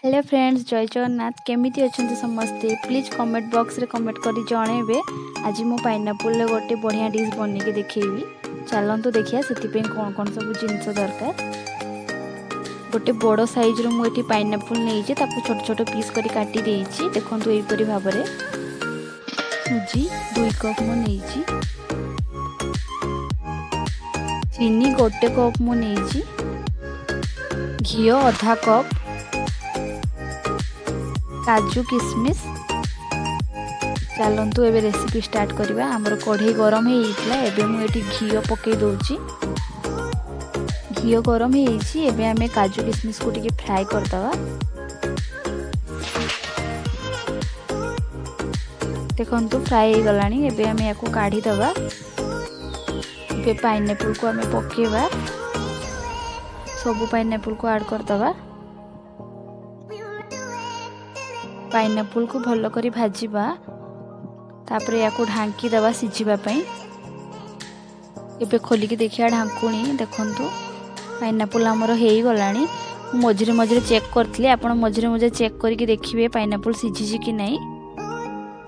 Hello friends, जय जगन्नाथ। केमिति अछंती समस्ते? प्लीज कमेंट बॉक्स रे कमेंट करी जणेबे। आज मो पाइनापल रे गोटे बढ़िया डिश बनी के देखेबी। चलंतु देखिया सेति पे कोन कोन सब जिंस दरकार। गोटे बड़ साइज रो मु एठी पाइनापल नै जे ताको छोट छोट पीस करी काटी देइची। देखंतु एई परी भाबरे सुजी 2 कप मु नै छी, चीनी गोटे कप मु नै छी, घी आधा कप, काजू किशमिश। चलतु एबे रेसिपी स्टार्ट करवा। हमर कढ़ई गरम होइतला। एबे मु एठी घी पके दोची। घी गरम होइची। एबे हमें काजू किशमिश को टिके फ्राई कर दवा। देखंतु फ्राई हो गलानी। एबे हमें याको काढी दवा। एबे पाइनएप्पल को हमें पकेवा। सब पाइनएप्पल को ऐड कर दवा। पाइनएप्पल को भलो करी भाजीबा। तापरे याको ढांकी दवा सिझिबा पई। एबे खोली के देखिया ढांकुणी। देखंतु पाइनएप्पल हमर हेई गलानी। मझिरे मझिरे चेक करथले। आपण मझिरे मझिरे चेक करके देखिबे पाइनएप्पल सिझिछि कि नहीं।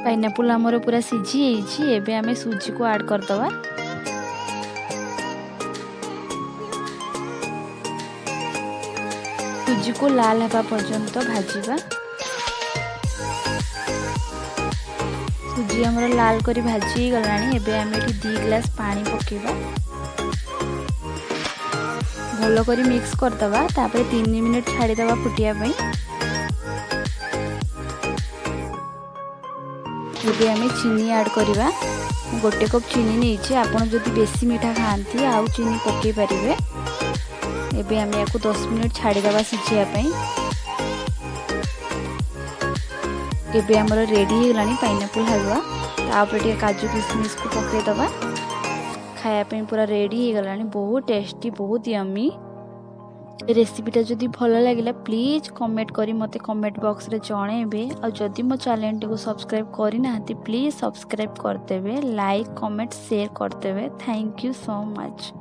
पाइनएप्पल हमर पूरा सिझि हेइछि। एबे हमें सुजी को ऐड कर दवा। सुजी को लाल हबा पर्यंत भाजीबा। सुजी हमर लाल करी भाजी गलानी। एबे हमें एठी 2 ग्लास पानी पकेबा। भलो करी मिक्स कर दवा। तापरे 3 मिनिट छाड़ी दवा फुटिया पई। एबे हमें चीनी ऐड करिबा। गोटे कप चीनी नेछि। आपण जदि बेसी मीठा खांती आउ चीनी पके परिबे। एबे हमें याको 10 मिनिट छाड़ी दवा सिझिया पई। एबे हमर रेडी हो गलानी पाइनएप्पल हलवा। तापर टिके काजू किशमिश को पके दवा। खाया पे पूरा रेडी हो गलानी। बहुत टेस्टी, बहुत यम्मी। रेसिपीटा जदि भलो लागिला प्लीज कमेंट करी मते कमेंट बॉक्स रे जणेबे। और जदि मो चैनल को सब्सक्राइब करि नाहंती प्लीज सब्सक्राइब कर देबे। लाइक कमेंट शेयर कर देबे। Thank you so much.